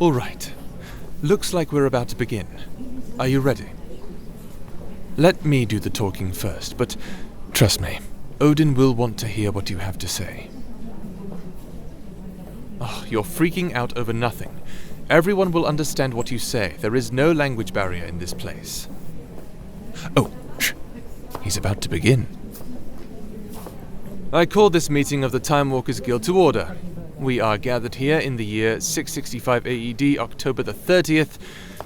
All right. Looks like we're about to begin. Are you ready? Let me do the talking first, but trust me, Odin will want to hear what you have to say. Oh, you're freaking out over nothing. Everyone will understand what you say. There is no language barrier in this place. Oh, shh. He's about to begin. I call this meeting of the Time Walkers Guild to order. We are gathered here in the year 665 AED, October the 30th,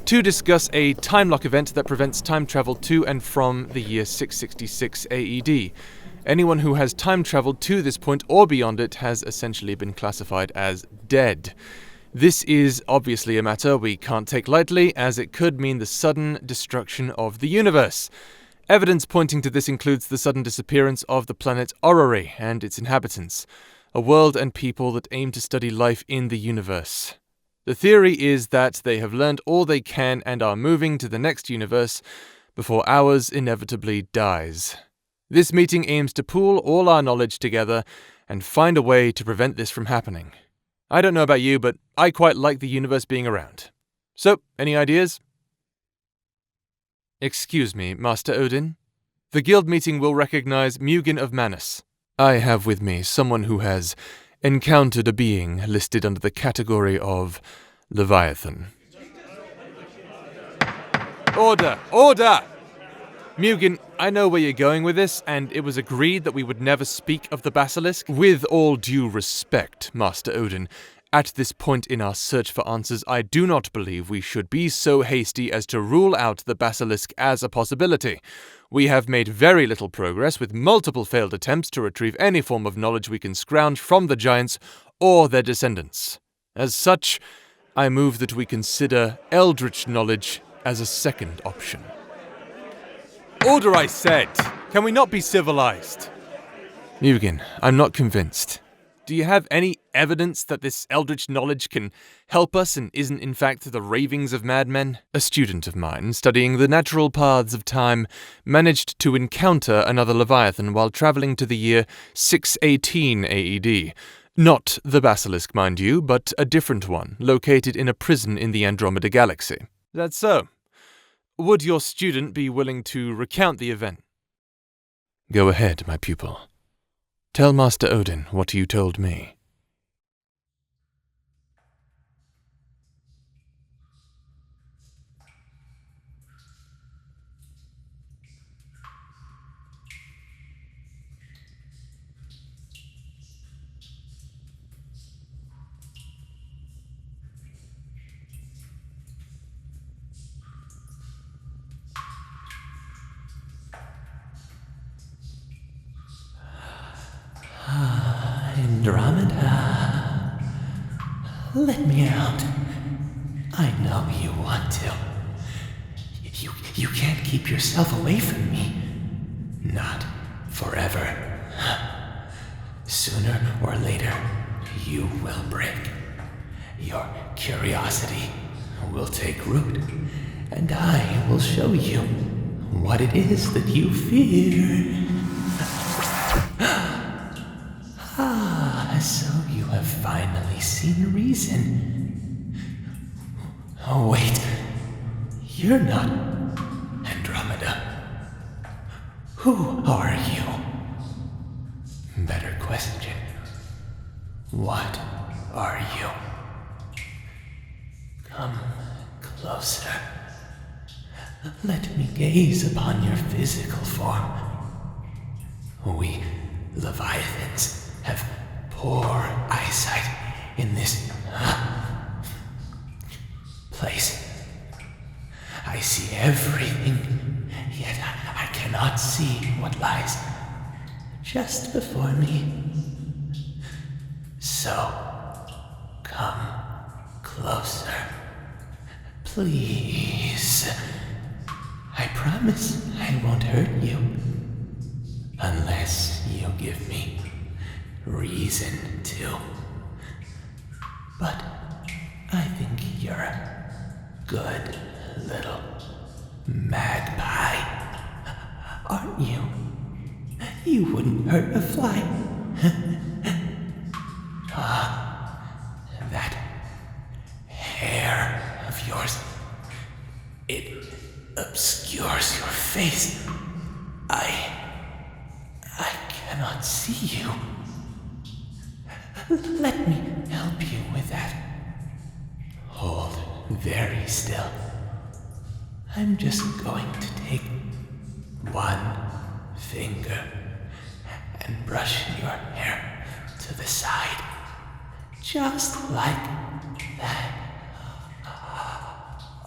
to discuss a time lock event that prevents time travel to and from the year 666 AED. Anyone who has time traveled to this point or beyond it has essentially been classified as dead. This is obviously a matter we can't take lightly, as it could mean the sudden destruction of the universe. Evidence pointing to this includes the sudden disappearance of the planet Orrery and its inhabitants, a world and people that aim to study life in the universe. The theory is that they have learned all they can and are moving to the next universe before ours inevitably dies. This meeting aims to pool all our knowledge together and find a way to prevent this from happening. I don't know about you, but I quite like the universe being around. So, any ideas? Excuse me, Master Odin. The guild meeting will recognize Mugen of Manus. I have with me someone who has encountered a being listed under the category of Leviathan. Order! Order! Mugen, I know where you're going with this, and it was agreed that we would never speak of the basilisk. With all due respect, Master Odin, at this point in our search for answers, I do not believe we should be so hasty as to rule out the basilisk as a possibility. We have made very little progress, with multiple failed attempts to retrieve any form of knowledge we can scrounge from the giants or their descendants. As such, I move that we consider Eldritch knowledge as a second option. Order, I said! Can we not be civilized? Mugen, I'm not convinced. Do you have any evidence that this Eldritch knowledge can help us and isn't in fact the ravings of madmen? A student of mine, studying the natural paths of time, managed to encounter another Leviathan while traveling to the year 618 AED. Not the basilisk, mind you, but a different one, located in a prison in the Andromeda Galaxy. That's so. Would your student be willing to recount the event? Go ahead, my pupil. Tell Master Odin what you told me. Andromeda, let me out. I know you want to. You can't keep yourself away from me. Not forever. Sooner or later, you will break. Your curiosity will take root, and I will show you what it is that you fear. So you have finally seen reason. Oh, wait. You're not Andromeda. Who are you? Better question. What are you? Come closer. Let me gaze upon your physical form. We Leviathans have poor eyesight in this place. I see everything, yet I cannot see what lies just before me. So, come closer, please. I promise I won't hurt you, unless you give me reason to. But I think you're a good little magpie, aren't you? You wouldn't hurt a fly. That hair yours. It obscures your face. I cannot see you. Let me help you with that. Hold very still. I'm just going to take one finger and brush your hair to the side. Just like that.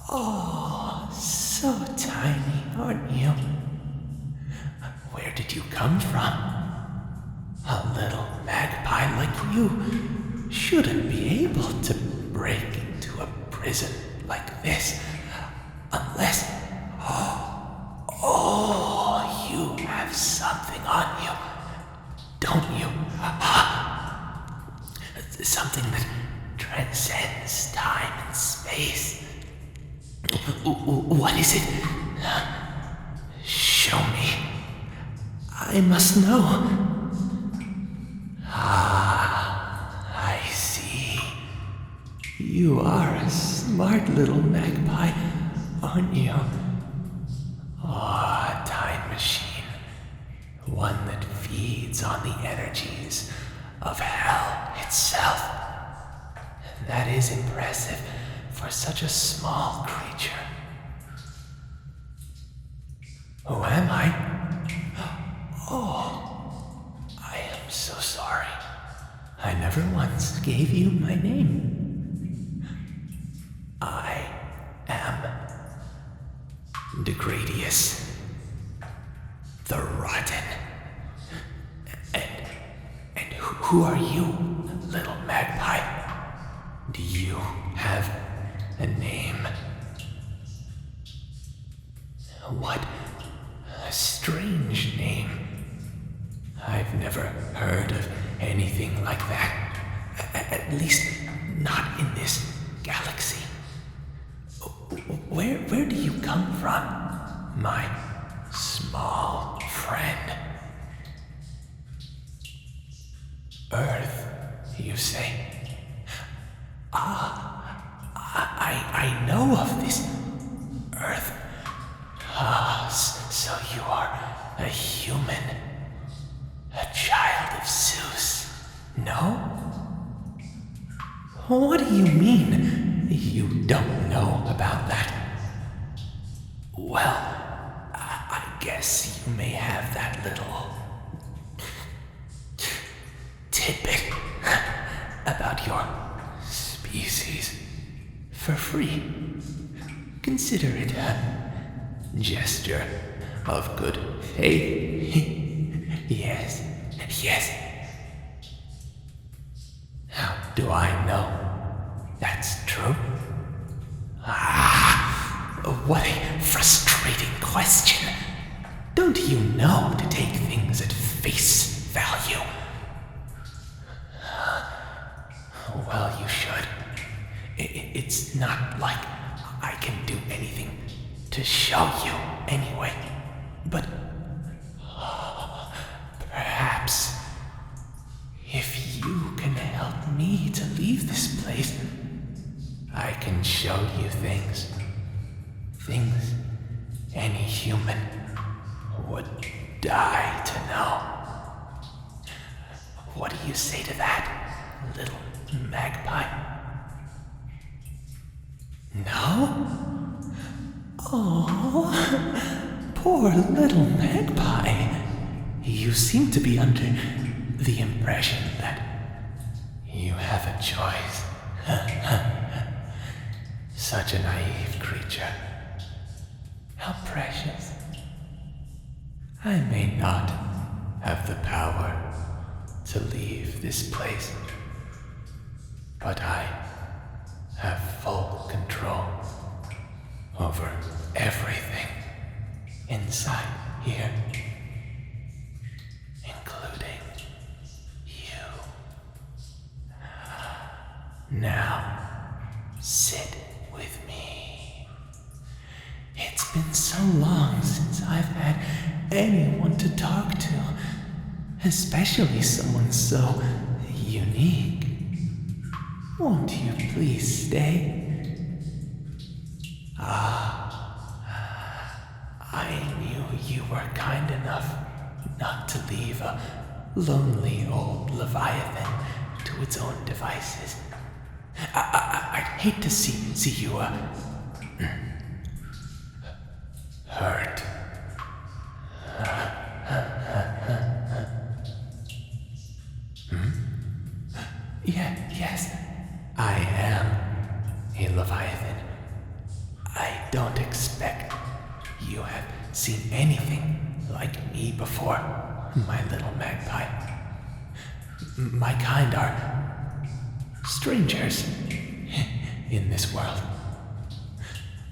Oh, so tiny, aren't you? Where did you come from? A little magpie like you shouldn't be able to break into a prison like this unless... Oh, you have something on you, don't you? Something that transcends time and space. What is it? Show me. I must know. I see. You are a smart little magpie, aren't you? Oh, a time machine. One that feeds on the energies of hell itself. That is impressive for such a small creature. Who am I? Oh, I am so sorry. I never once gave you my name. I am Degradius, the Rotten. And who are you, little magpie? Do you have a name? What a strange name. I've never heard of anything like that. At least not in this galaxy. Where do you come from, my small friend? Earth, you say? I know of this Earth. So you are a human. A child of Zeus. No? What do you mean, you don't know about that? Well, I guess you may have that little tidbit about your species for free. Consider it a gesture of good faith. Yes. How do I know that's true? What a frustrating question. Don't you know to take things at face value? Well, you should. It's not like I can do anything to show you anyway. But perhaps if you can help me to leave this place, I can show you things. Things any human would die to know. What do you say to that, little magpie? No? Oh, poor little magpie. You seem to be under the impression that you have a choice. Such a naive creature. How precious. I may not have the power to leave this place, but I have full control over everything inside here, including you. Now, sit with me. It's been so long since I've had anyone to talk to, especially someone so unique. Won't you please stay? I knew you were kind enough not to leave a lonely old Leviathan to its own devices. I'd hate to see you, hurt. Yes, I am a Leviathan. I don't expect you have seen anything like me before, my little magpie. My kind are strangers in this world.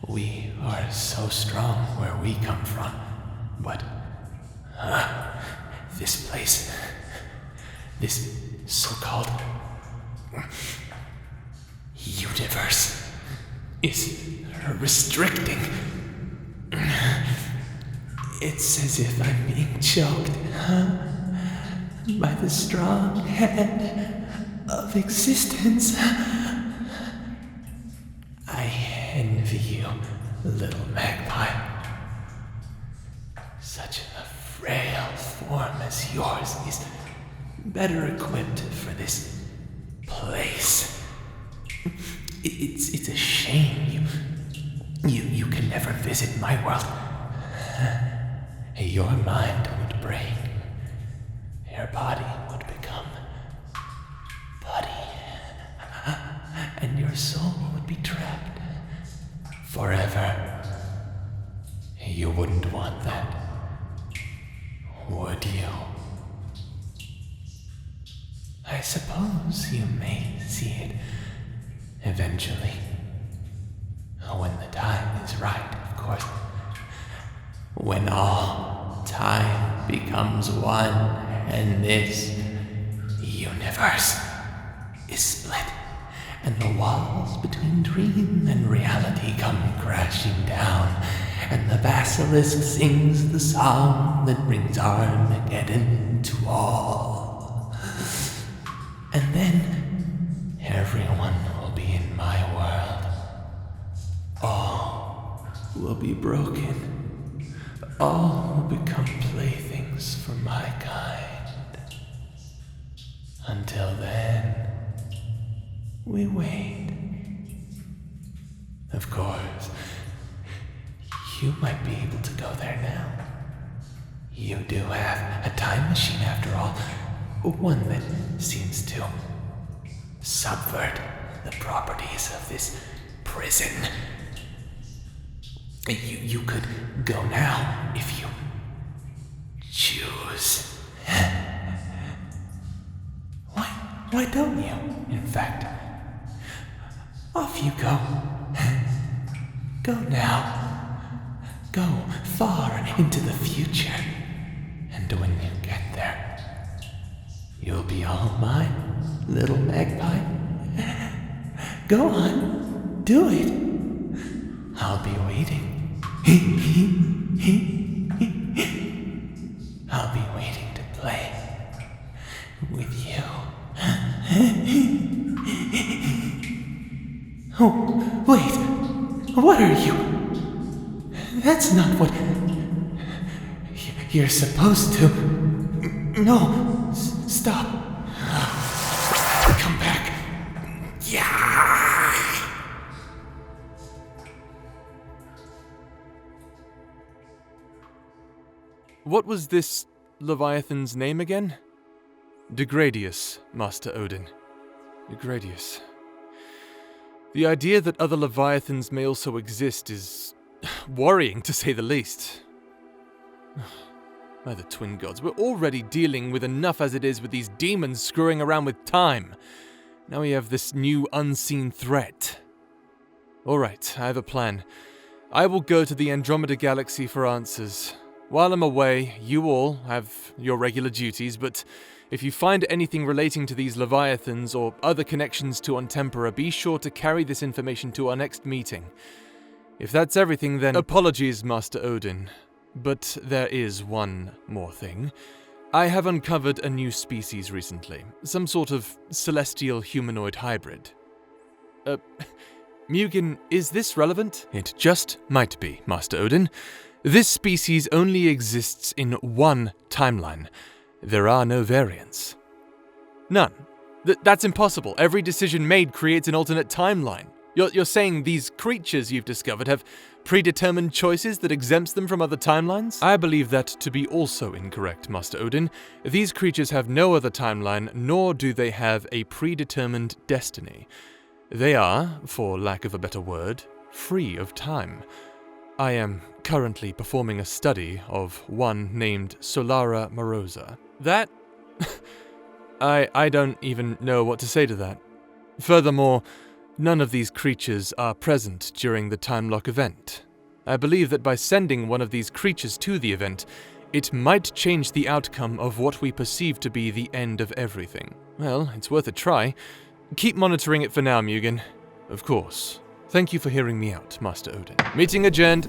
We are so strong where we come from, but this place, this so-called universe is restricting. It's as if I'm being choked by the strong hand of existence. I envy you, little magpie. Such a frail form as yours is better equipped for this place. It's a shame you can never visit my world. Your mind would break. Your body would become putty. And your soul would be trapped forever. You wouldn't want that, would you? I suppose you may see it eventually. When the time is right, of course. When all time becomes one and this universe is split and the walls between dream and reality come crashing down and the basilisk sings the song that brings Armageddon to all. And then everyone will be in my world. All will be broken. All will become playthings for my kind. Until then, we wait. Of course, you might be able to go there now. You do have a time machine after all, one that seems to subvert the properties of this prison. You could go now if you choose. Why don't you, in fact? Off you go. Go now. Go far into the future. And when you get there, you'll be all mine, little magpie. Go on, do it. I'll be waiting. I'll be waiting to play with you. Oh, wait. What are you? That's not what you're supposed to. No, stop. Come back. Yeah. What was this Leviathan's name again? Degradius, Master Odin. Degradius. The idea that other Leviathans may also exist is worrying, to say the least. By the twin gods, we're already dealing with enough as it is with these demons screwing around with time. Now we have this new unseen threat. Alright, I have a plan. I will go to the Andromeda Galaxy for answers. While I'm away, you all have your regular duties, but if you find anything relating to these Leviathans or other connections to Ontempora, be sure to carry this information to our next meeting. If that's everything, then apologies, Master Odin. But there is one more thing. I have uncovered a new species recently, some sort of celestial humanoid hybrid. Mugen, is this relevant? It just might be, Master Odin. This species only exists in one timeline. There are no variants. None. That's impossible. Every decision made creates an alternate timeline. You're saying these creatures you've discovered have predetermined choices that exempts them from other timelines? I believe that to be also incorrect, Master Odin. These creatures have no other timeline, nor do they have a predetermined destiny. They are, for lack of a better word, free of time. I am currently performing a study of one named Solara Morosa. That... I don't even know what to say to that. Furthermore, none of these creatures are present during the time lock event. I believe that by sending one of these creatures to the event, it might change the outcome of what we perceive to be the end of everything. Well, it's worth a try. Keep monitoring it for now, Mugen. Of course. Thank you for hearing me out, Master Odin. Meeting adjourned.